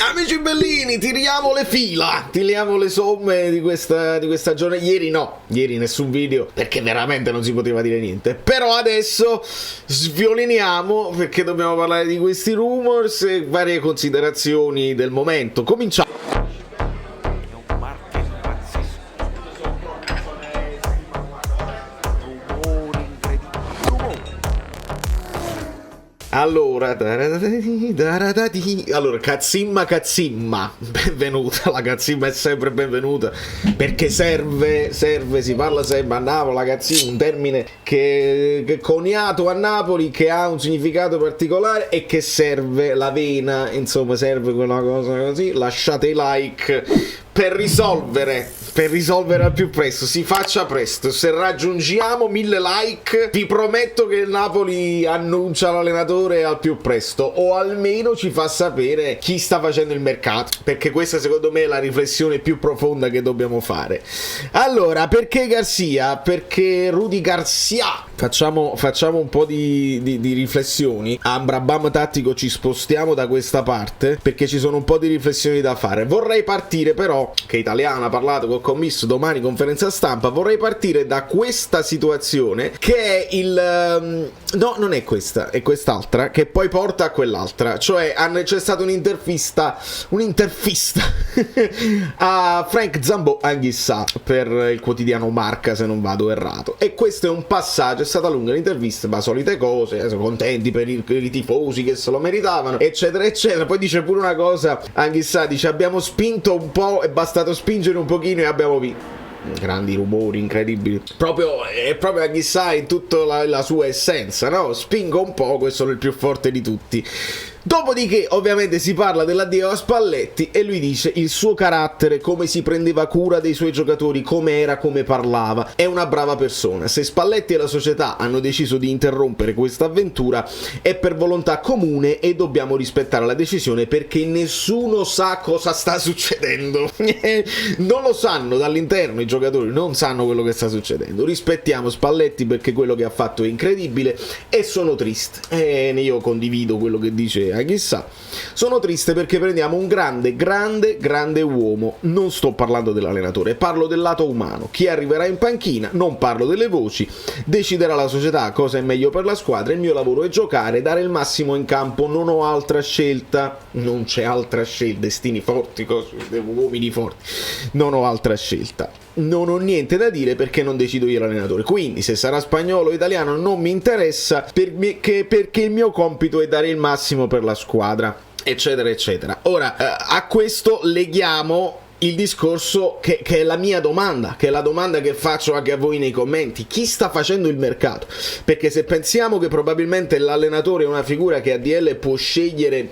Amici bellini, tiriamo le fila, tiriamo le somme di questa giornata. Ieri nessun video, perché veramente non si poteva dire niente. Però adesso svioliniamo, perché dobbiamo parlare di questi rumors e varie considerazioni del momento. Cominciamo. Allora, Cazzimma, benvenuta, la Cazzimma è sempre benvenuta, perché serve, si parla sempre a Napoli, la Cazzimma, un termine che è coniato a Napoli, che ha un significato particolare e che serve la vena, insomma serve quella cosa così. Lasciate i like per risolvere al più presto, si faccia presto. Se raggiungiamo 1000 like vi prometto che il Napoli annuncia l'allenatore al più presto, o almeno ci fa sapere chi sta facendo il mercato, perché questa secondo me è la riflessione più profonda che dobbiamo fare. Allora, perché Garcia? Perché Rudy Garcia? Facciamo un po' di riflessioni. Ambrabam tattico, ci spostiamo da questa parte perché ci sono un po' di riflessioni da fare. Vorrei partire però, che Italiano ha parlato col commisso domani conferenza stampa, vorrei partire da questa situazione che è no, non è questa, è quest'altra che poi porta a quell'altra. Cioè c'è stata un'intervista a Frank Zambo Anghissà per il quotidiano Marca, se non vado errato, e questo è un passaggio. È stata lunga l'intervista, ma solite cose, sono contenti per i tifosi che se lo meritavano, eccetera eccetera. Poi dice pure una cosa Anghissà, dice: abbiamo spinto un po', è bastato spingere un pochino e abbiamo vinto. Grandi rumori incredibili, è proprio Anghissà in tutta la sua essenza, no? Spingo un po', questo è il più forte di tutti. Dopodiché ovviamente si parla dell'addio a Spalletti e lui dice il suo carattere, come si prendeva cura dei suoi giocatori, come era, come parlava, è una brava persona. Se Spalletti e la società hanno deciso di interrompere questa avventura è per volontà comune e dobbiamo rispettare la decisione, perché nessuno sa cosa sta succedendo. Non lo sanno dall'interno, i giocatori non sanno quello che sta succedendo. Rispettiamo Spalletti perché quello che ha fatto è incredibile e sono triste, e io condivido quello che dice chissà. Sono triste perché prendiamo un grande uomo. Non sto parlando dell'allenatore, parlo del lato umano. Chi arriverà in panchina, non parlo delle voci, deciderà la società cosa è meglio per la squadra. Il mio lavoro è giocare, dare il massimo in campo, non ho altra scelta. Non c'è altra scelta, destini forti, uomini forti, non ho altra scelta. Non ho niente da dire perché non decido io l'allenatore, quindi se sarà spagnolo o italiano non mi interessa, perché il mio compito è dare il massimo per la squadra, eccetera eccetera. Ora a questo leghiamo il discorso che è la mia domanda, che è la domanda che faccio anche a voi nei commenti: chi sta facendo il mercato? Perché se pensiamo che probabilmente l'allenatore è una figura che ADL può scegliere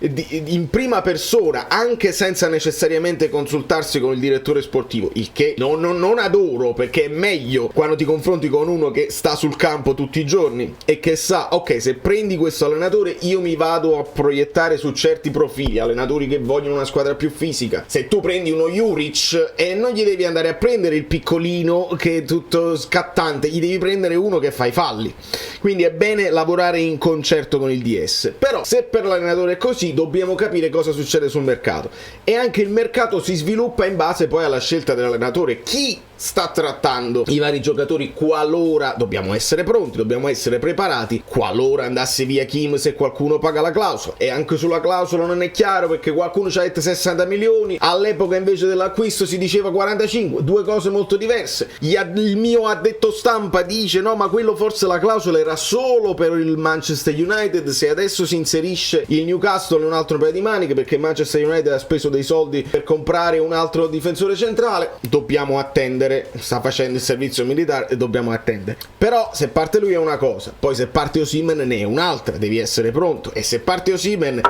in prima persona, anche senza necessariamente consultarsi con il direttore sportivo, il che non adoro, perché è meglio quando ti confronti con uno che sta sul campo tutti i giorni e che sa, ok, se prendi questo allenatore io mi vado a proiettare su certi profili, allenatori che vogliono una squadra più fisica. Se tu prendi uno Juric e non gli devi andare a prendere il piccolino che è tutto scattante, gli devi prendere uno che fa i falli. Quindi è bene lavorare in concerto con il DS. Però se per l'allenatore è così, dobbiamo capire cosa succede sul mercato, e anche il mercato si sviluppa in base poi alla scelta dell'allenatore. Chi sta trattando i vari giocatori qualora, dobbiamo essere pronti, dobbiamo essere preparati qualora andasse via Kim, se qualcuno paga la clausola. E anche sulla clausola non è chiaro, perché qualcuno ci ha detto 60 milioni, all'epoca invece dell'acquisto si diceva 45, due cose molto diverse. Il mio addetto stampa dice no, ma quello forse la clausola era solo per il Manchester United, se adesso si inserisce il Newcastle è un altro paio di maniche, perché Manchester United ha speso dei soldi per comprare un altro difensore centrale. Dobbiamo attendere, sta facendo il servizio militare e dobbiamo attendere. Però se parte lui è una cosa, poi se parte Osimhen ne è un'altra, devi essere pronto. E se parte Osimhen,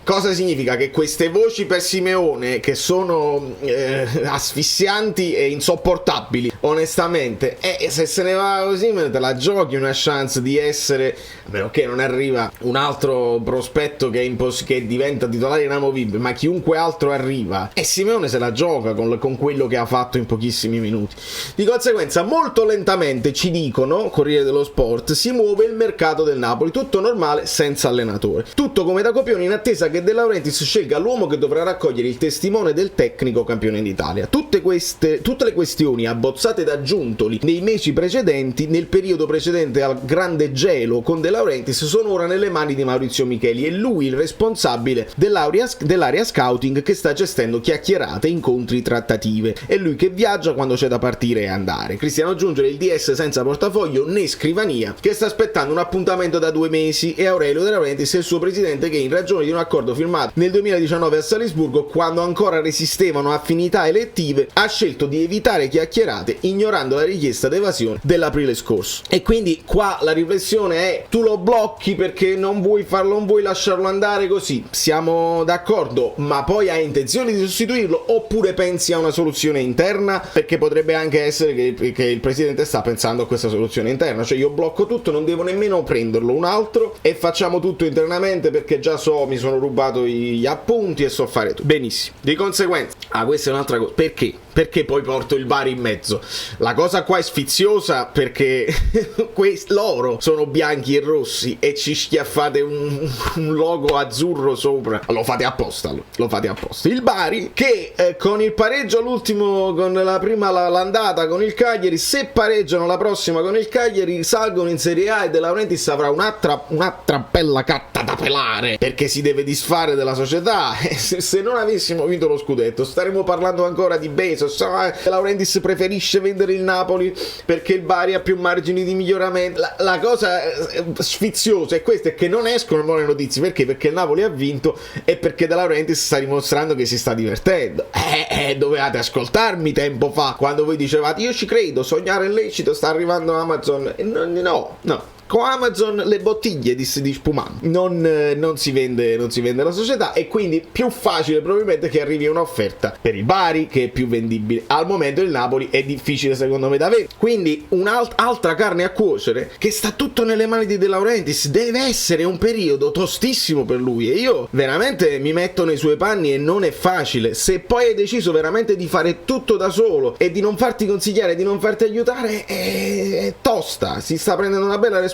cosa significa? Che queste voci per Simeone, che sono asfissianti e insopportabili, onestamente, se se ne va così te la giochi una chance di essere, a meno che non arriva un altro prospetto che diventa titolare inamovibile, ma chiunque altro arriva, e Simeone se la gioca con quello che ha fatto in pochissimi minuti. Di conseguenza, molto lentamente, ci dicono Corriere dello Sport, si muove il mercato del Napoli, tutto normale senza allenatore, tutto come da copione, in attesa che De Laurentiis scelga l'uomo che dovrà raccogliere il testimone del tecnico campione d'Italia. Tutte le questioni abbozzate da Giuntoli nei mesi precedenti, nel periodo precedente al grande gelo con De Laurentiis, sono ora nelle mani di Maurizio Micheli, e lui il responsabile dell'area scouting che sta gestendo chiacchierate, incontri, trattative. È lui che viaggia quando c'è da partire e andare. Cristiano Giungere, il DS senza portafoglio né scrivania, che sta aspettando un appuntamento da 2 mesi, e Aurelio De Laurentiis è il suo presidente, che in ragione di un accordo firmato nel 2019 a Salisburgo, quando ancora resistevano affinità elettive, ha scelto di evitare chiacchierate, ignorando la richiesta d'evasione dell'aprile scorso. E quindi qua la riflessione è: tu lo blocchi perché non vuoi farlo, non vuoi lasciarlo andare così, siamo d'accordo, ma poi hai intenzione di sostituirlo, oppure pensi a una soluzione interna? Perché potrebbe anche essere che il presidente sta pensando a questa soluzione interna, cioè io blocco tutto, non devo nemmeno prenderlo un altro e facciamo tutto internamente, perché già mi sono rubato gli appunti e so fare tutto. Benissimo. Di conseguenza, questa è un'altra cosa. Perché poi porto il Bari in mezzo? La cosa qua è sfiziosa perché loro sono bianchi e rossi e ci schiaffate un logo azzurro sopra. Lo fate apposta. Il Bari che con il pareggio all'ultimo, con la prima l'andata con il Cagliari, se pareggiano la prossima con il Cagliari, salgono in Serie A, e De Laurentiis avrà un'altra bella catta da pelare, perché si deve disfare della società. Se non avessimo vinto lo scudetto staremmo parlando ancora di Bezos. De Laurentiis preferisce vendere il Napoli perché il Bari ha più margini di miglioramento. La cosa sfiziosa è questa, è che non escono buone notizie. Perché il Napoli ha vinto e perché De Laurentiis sta dimostrando che si sta divertendo. Dovevate ascoltarmi tempo fa, quando voi dicevate io ci credo, sognare è lecito, sta arrivando Amazon. No. Con Amazon le bottiglie di spumante non si vende la società, e quindi più facile probabilmente che arrivi un'offerta per il Bari che è più vendibile. Al momento il Napoli è difficile secondo me da avere, quindi un'altra carne a cuocere, che sta tutto nelle mani di De Laurentiis. Deve essere un periodo tostissimo per lui, e io veramente mi metto nei suoi panni, e non è facile. Se poi hai deciso veramente di fare tutto da solo e di non farti consigliare, di non farti aiutare, è tosta. Si sta prendendo una bella responsabilità,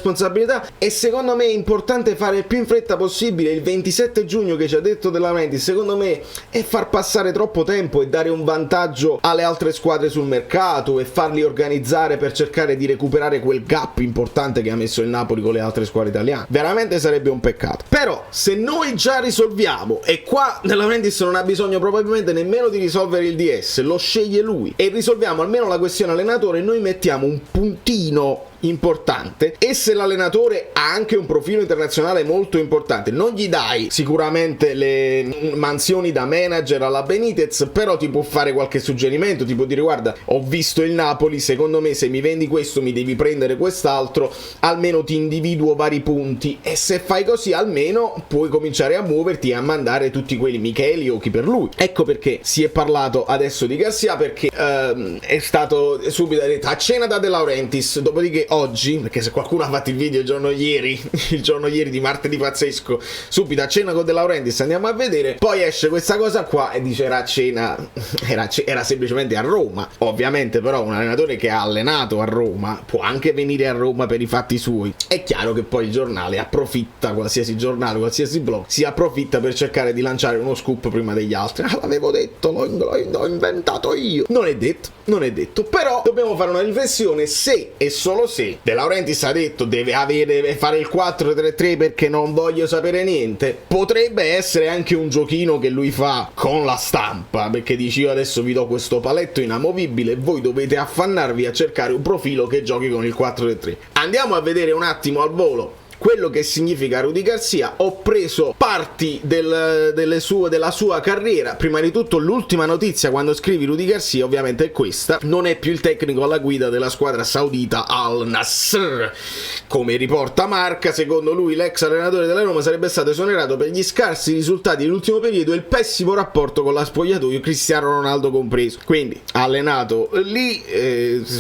e secondo me è importante fare il più in fretta possibile. Il 27 giugno che ci ha detto De Laurentiis, secondo me, è far passare troppo tempo e dare un vantaggio alle altre squadre sul mercato e farli organizzare per cercare di recuperare quel gap importante che ha messo il Napoli con le altre squadre italiane. Veramente sarebbe un peccato. Però se noi già risolviamo, e qua De Laurentiis non ha bisogno probabilmente nemmeno di risolvere il DS, lo sceglie lui, e risolviamo almeno la questione allenatore, noi mettiamo un puntino importante. E se l'allenatore ha anche un profilo internazionale molto importante, non gli dai sicuramente le mansioni da manager alla Benitez, però ti può fare qualche suggerimento, ti può dire: guarda, ho visto il Napoli, secondo me se mi vendi questo mi devi prendere quest'altro, almeno ti individuo vari punti. E se fai così almeno puoi cominciare a muoverti e a mandare tutti quelli, Micheli o chi per lui. Ecco perché si è parlato adesso di Garcia, perché è stato subito detto a cena da De Laurentiis, dopodiché oggi, perché se qualcuno ha fatto il video il giorno ieri di martedì pazzesco, subito a cena con De Laurentiis, andiamo a vedere, poi esce questa cosa qua e dice era a cena, era semplicemente a Roma. Ovviamente però un allenatore che ha allenato a Roma può anche venire a Roma per i fatti suoi. È chiaro che poi il giornale approfitta, qualsiasi giornale, qualsiasi blog si approfitta per cercare di lanciare uno scoop prima degli altri. L'avevo detto, l'ho inventato io. Non è detto, però dobbiamo fare una riflessione: se e solo se De Laurentiis ha detto deve fare il 4-3-3 perché non voglio sapere niente, potrebbe essere anche un giochino che lui fa con la stampa, perché dici: io adesso vi do questo paletto inamovibile e voi dovete affannarvi a cercare un profilo che giochi con il 4-3-3. Andiamo a vedere un attimo al volo quello che significa Rudy Garcia. Ho preso parti della sua carriera. Prima di tutto l'ultima notizia quando scrivi Rudy Garcia ovviamente è questa: non è più il tecnico alla guida della squadra saudita Al Nassr. Come riporta Marca, secondo lui l'ex allenatore della Roma sarebbe stato esonerato per gli scarsi risultati dell'ultimo periodo e il pessimo rapporto con la spogliatoio, Cristiano Ronaldo compreso. Quindi ha allenato lì,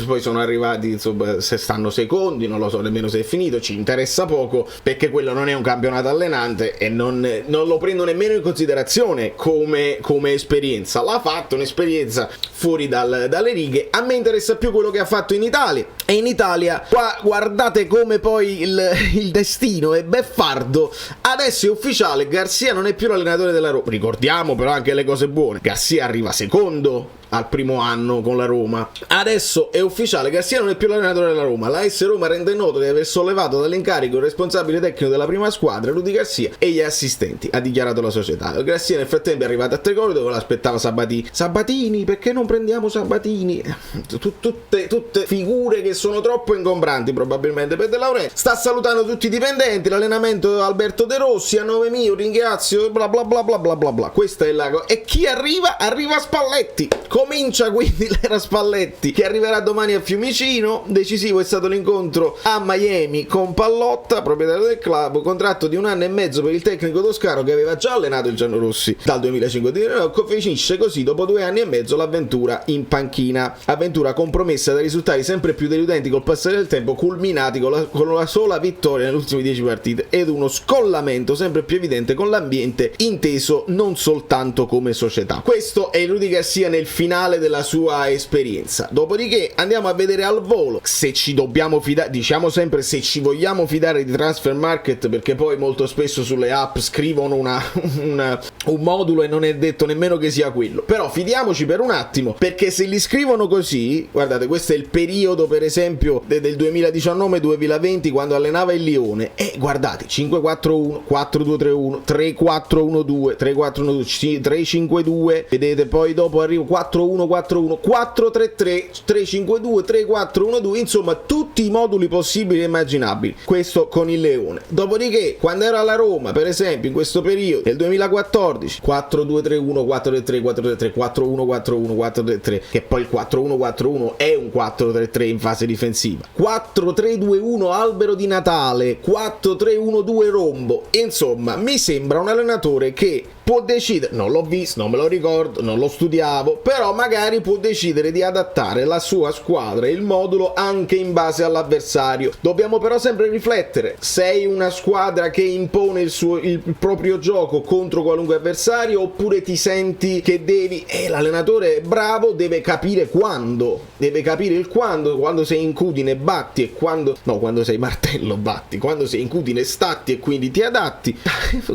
poi sono arrivati, insomma, se stanno secondi, non lo so nemmeno se è finito, ci interessa poco perché quello non è un campionato allenante e non lo prendo nemmeno in considerazione come esperienza. L'ha fatto un'esperienza fuori dalle righe. A me interessa più quello che ha fatto in Italia, e in Italia qua guardate come poi il destino è beffardo. Adesso è ufficiale, Garcia non è più l'allenatore della Roma. Ricordiamo però anche le cose buone: Garcia arriva secondo al primo anno con la Roma. Adesso è ufficiale, Garcia non è più l'allenatore della Roma. La AS Roma rende noto di aver sollevato dall'incarico il responsabile tecnico della prima squadra, Rudy Garcia, e gli assistenti, ha dichiarato la società. Garcia nel frattempo è arrivato a Trigoria dove l'aspettava Sabatini, perché non prendiamo Sabatini? Tutte figure che sono troppo ingombranti probabilmente per De Laurentiis. Sta salutando tutti i dipendenti, l'allenamento Alberto De Rossi, a nome mio ringrazio bla bla bla bla bla bla bla. Questa è la cosa. E chi arriva? Arriva Spalletti. Comincia quindi l'era Spalletti, che arriverà domani a Fiumicino. Decisivo è stato l'incontro a Miami con Pallotta, proprietario del club, contratto di 1 anno e mezzo per il tecnico toscano che aveva già allenato il Giallorossi dal 2005. Finisce così dopo 2 anni e mezzo l'avventura in panchina, avventura compromessa da risultati sempre più deludenti col passare del tempo, culminati con la sola vittoria nelle ultime 10 partite ed uno scollamento sempre più evidente con l'ambiente inteso non soltanto come società. Questo è Rudy Garcia nel finale della sua esperienza. Dopodiché andiamo a vedere al volo se ci dobbiamo fidare, diciamo sempre se ci vogliamo fidare di Transfer Market, perché poi molto spesso sulle app scrivono un modulo e non è detto nemmeno che sia quello. Però fidiamoci per un attimo, perché se li scrivono così, guardate, questo è il periodo per esempio del 2019-2020 quando allenava il Lione, e guardate 5-4-1, 4-2-3-1, 3-4-1-2, 3-4-1-2, 3-5-2, vedete, poi dopo arrivo 4-1-4-1, 4-3-3, 3-5-2, 3-4-1-2, insomma tutti i moduli possibili e immaginabili, questo con il Leone. Dopodiché quando era alla Roma, per esempio in questo periodo nel 2014, 4-2-3-1, 4-3-3, 4-3-3, 4-1-4-1, 4-3-3, che poi il 4-1-4-1 è un 4-3-3 in fase difensiva, 4-3-2-1 albero di Natale, 4-3-1-2 rombo. Insomma mi sembra un allenatore che può decidere, non l'ho visto, non me lo ricordo, non lo studiavo, però magari può decidere di adattare la sua squadra e il modulo anche in base all'avversario. Dobbiamo però sempre riflettere: sei una squadra che impone il proprio gioco contro qualunque avversario, oppure ti senti che devi, l'allenatore è bravo, deve capire quando, deve capire il quando sei incudine batti e quando sei martello batti, quando sei incudine statti e quindi ti adatti.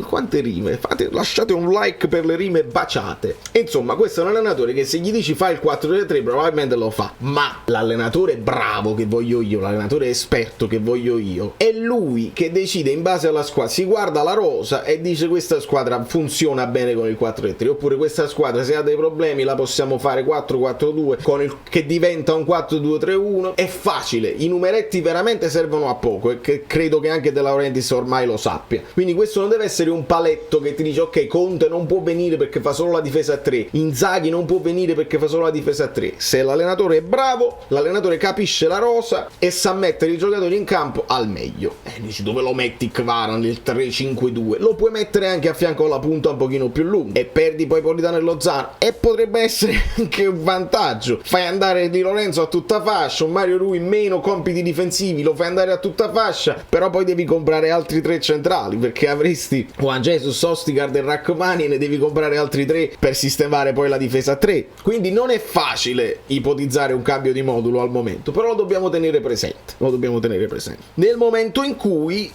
Quante rime, lasciate un like per le rime baciate. Insomma, questo è un allenatore che se gli dici fa il 4-3-3 probabilmente lo fa, ma l'allenatore bravo che voglio io, l'allenatore esperto che voglio io, è lui che decide in base alla squadra, si guarda la rosa e dice questa squadra funziona bene con il 4-3-3, oppure questa squadra se ha dei problemi la possiamo fare 4-4-2 che diventa un 4-2-3-1. È facile, i numeretti veramente servono a poco e che credo che anche De Laurentiis ormai lo sappia. Quindi questo non deve essere un paletto che ti dice ok, Conte non può venire perché fa solo la difesa a 3, Inzaghi non può venire perché fa solo la difesa a 3. Se l'allenatore è bravo, l'allenatore capisce la rosa e sa mettere i giocatori in campo al meglio. Dici dove lo metti Kvara nel 3-5-2? Lo puoi mettere anche a fianco alla punta un pochino più lunga e perdi poi Politano e Lozano, e potrebbe essere anche un vantaggio. Fai andare Di Lorenzo a tutta fascia, un Mario Rui meno compiti difensivi, lo fai andare a tutta fascia, però poi devi comprare altri 3 centrali perché avresti Juan Jesus, Ostigard e Rachmani e ne devi comprare altri 3 per sistemare poi la difesa a 3. Quindi non è facile ipotizzare un cambio di modulo al momento, però lo dobbiamo tenere presente. Nel momento in cui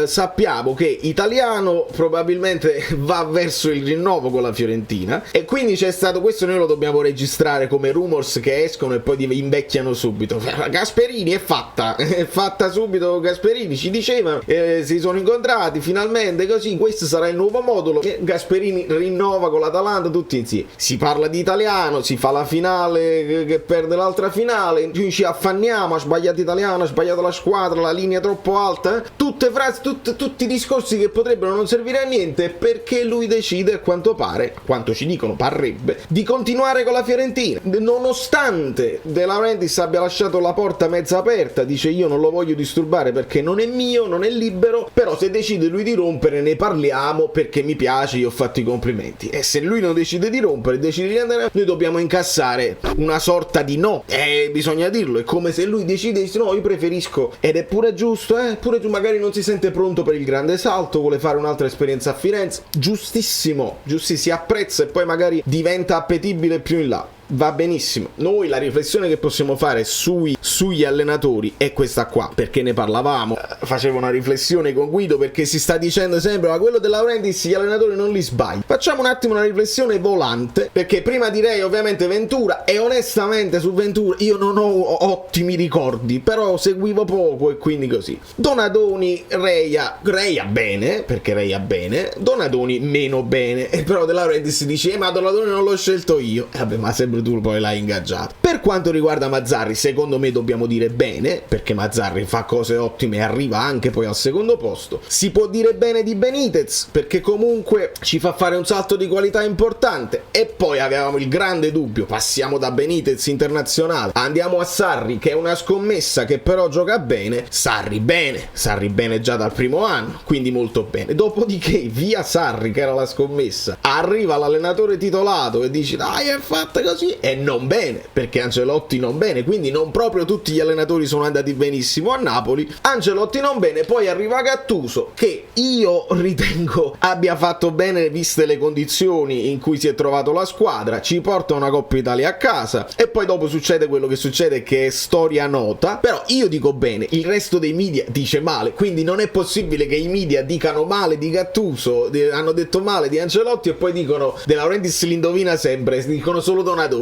sappiamo che Italiano probabilmente va verso il rinnovo con la Fiorentina, e quindi c'è stato questo, noi lo dobbiamo registrare come rumors che escono e poi invecchiano subito. Gasperini è fatta subito. Gasperini ci dicevano, si sono incontrati finalmente, così questo sarà il nuovo modulo. Gasperini rinnova con l'Atalanta tutti insieme. Si parla di Italiano, si fa la finale che perde l'altra finale, ci affanniamo, ha sbagliato Italiano, ha sbagliato la squadra, la linea troppo alta, tutte frasi frasi, tutti discorsi che potrebbero non servire a niente, perché lui decide, a quanto pare, a quanto ci dicono parrebbe, di continuare con la Fiorentina, nonostante De Laurentiis abbia lasciato la porta mezza aperta. Dice: io non lo voglio disturbare perché non è mio, non è libero, però se decide lui di rompere ne parliamo perché mi piace, io ho fatto i complimenti. E se lui non decide di rompere, decide di andare, noi dobbiamo incassare una sorta di no, bisogna dirlo. È come se lui decidesse: no, io preferisco, ed è pure giusto, pure tu magari non si sente pronto per il grande salto, vuole fare un'altra esperienza a Firenze, giustissimo, si apprezza, e poi magari diventa appetibile più in là. Va benissimo. Noi la riflessione che possiamo fare sugli allenatori è questa qua, perché ne parlavamo, facevo una riflessione con Guido, perché si sta dicendo sempre: ma quello De Laurentiis gli allenatori non li sbaglia. Facciamo un attimo una riflessione volante, perché prima direi ovviamente Ventura, e onestamente su Ventura io non ho ottimi ricordi, però seguivo poco e quindi così. Donadoni Reia bene, perché Reia bene, Donadoni meno bene, e però De Laurentiis dice: ma Donadoni non l'ho scelto io. Vabbè, ma sempre tu poi l'hai ingaggiato. Per quanto riguarda Mazzarri, secondo me dobbiamo dire bene, perché Mazzarri fa cose ottime e arriva anche poi al secondo posto. Si può dire bene di Benitez, perché comunque ci fa fare un salto di qualità importante. E poi avevamo il grande dubbio: passiamo da Benitez internazionale, andiamo a Sarri, che è una scommessa che però gioca bene. Sarri bene già dal primo anno, quindi molto bene. Dopodiché via Sarri, che era la scommessa, arriva l'allenatore titolato e dici: dai, è fatta così. E non bene, perché Ancelotti non bene, quindi non proprio tutti gli allenatori sono andati benissimo a Napoli. Ancelotti non bene, poi arriva Gattuso, che io ritengo abbia fatto bene viste le condizioni in cui si è trovato la squadra, ci porta una Coppa Italia a casa, e poi dopo succede quello che succede, che è storia nota. Però io dico bene, il resto dei media dice male, quindi non è possibile che i media dicano male di Gattuso, hanno detto male di Ancelotti, e poi dicono De Laurentiis li indovina sempre, dicono solo Donadoni.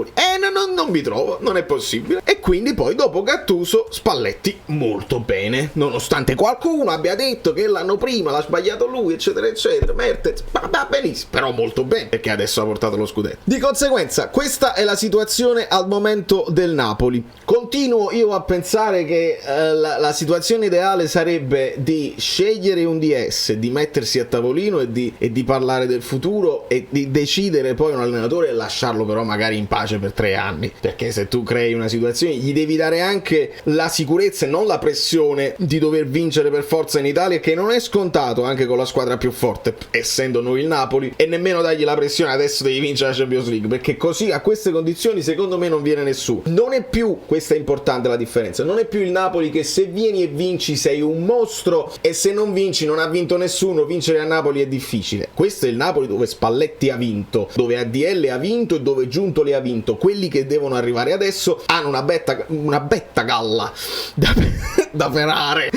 Non mi trovo, non è possibile. E quindi poi dopo Gattuso, Spalletti molto bene, nonostante qualcuno abbia detto che l'anno prima l'ha sbagliato lui, eccetera eccetera. Mertens va benissimo, però molto bene, perché adesso ha portato lo scudetto. Di conseguenza questa è la situazione al momento del Napoli. Continuo io a pensare che la situazione ideale sarebbe di scegliere un DS, di mettersi a tavolino e di parlare del futuro, e di decidere poi un allenatore e lasciarlo però magari in pace per 3 anni, perché se tu crei una situazione gli devi dare anche la sicurezza e non la pressione di dover vincere per forza in Italia, che non è scontato anche con la squadra più forte, essendo noi il Napoli, e nemmeno dargli la pressione adesso devi vincere la Champions League, perché così a queste condizioni secondo me non viene nessuno. Non è più, questa è importante la differenza, non è più il Napoli che se vieni e vinci sei un mostro, e se non vinci non ha vinto nessuno, vincere a Napoli è difficile. Questo è il Napoli dove Spalletti ha vinto, dove ADL ha vinto e dove Giuntoli ha vinto. Quelli che devono arrivare adesso hanno una betta galla da perare,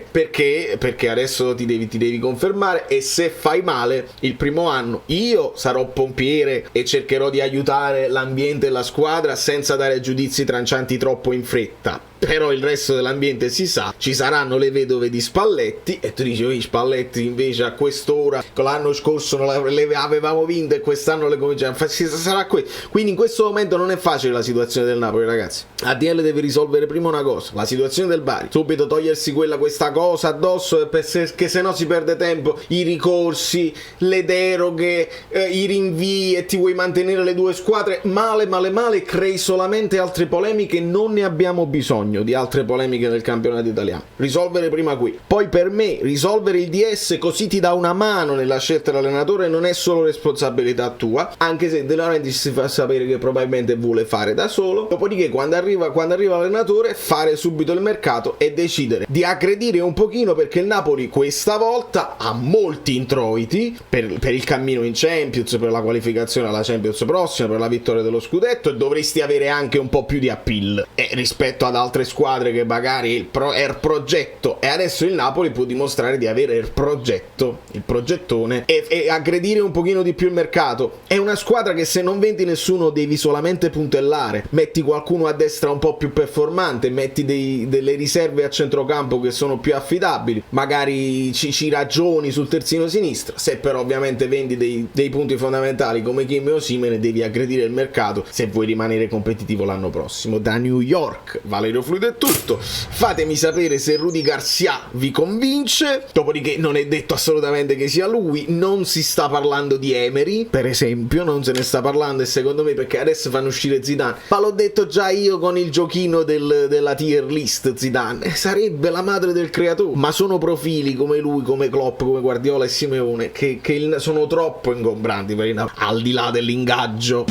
perché adesso ti devi confermare, e se fai male il primo anno io sarò pompiere e cercherò di aiutare l'ambiente e la squadra senza dare giudizi trancianti troppo in fretta. Però il resto dell'ambiente si sa, ci saranno le vedove di Spalletti, e tu dici: Spalletti invece a quest'ora, l'anno scorso le avevamo vinte e quest'anno le cominciamo, sarà quindi in questo momento non è facile la situazione del Napoli, ragazzi. ADL deve risolvere prima una cosa, la situazione del Bari, subito togliersi questa cosa addosso, perché se no si perde tempo, i ricorsi, le deroghe, i rinvii, e ti vuoi mantenere le due squadre, male, crei solamente altre polemiche. Non ne abbiamo bisogno di altre polemiche nel campionato italiano. Risolvere prima qui. Poi per me risolvere il DS, così ti dà una mano nella scelta dell'allenatore, non è solo responsabilità tua, anche se De Laurentiis si fa sapere che probabilmente vuole fare da solo. Dopodiché quando arriva l'allenatore, fare subito il mercato e decidere di aggredire un pochino, perché il Napoli questa volta ha molti introiti per il cammino in Champions, per la qualificazione alla Champions prossima, per la vittoria dello scudetto, e dovresti avere anche un po' più di appeal rispetto ad altre squadre che magari il progetto, e adesso il Napoli può dimostrare di avere il progettone, e aggredire un pochino di più il mercato. È una squadra che se non vendi nessuno devi solamente puntellare, metti qualcuno a destra un po' più performante, metti delle riserve a centrocampo che sono più affidabili, magari ci ragioni sul terzino sinistro. Se però ovviamente vendi dei punti fondamentali come Kim e Osimhen, devi aggredire il mercato se vuoi rimanere competitivo l'anno prossimo. Da New York, Valerio fluido e tutto. Fatemi sapere se Rudy Garcia vi convince. Dopodiché non è detto assolutamente che sia lui, non si sta parlando di Emery, per esempio, non se ne sta parlando, e secondo me perché adesso fanno uscire Zidane, ma l'ho detto già io con il giochino della tier list. Zidane sarebbe la madre del creatore, ma sono profili come lui, come Klopp, come Guardiola e Simeone che sono troppo ingombranti per al di là dell'ingaggio.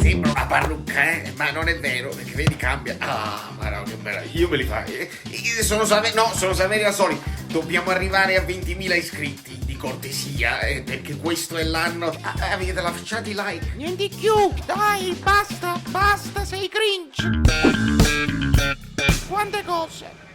Sembra una parrucca, ma non è vero, perché vedi cambia. Ah, ma no, che bello, io me li fai. Sono Saveri da soli. Dobbiamo arrivare a 20.000 iscritti, di cortesia, perché questo è l'anno. Avete lasciato i like. Niente più, dai, basta, sei cringe. Quante cose.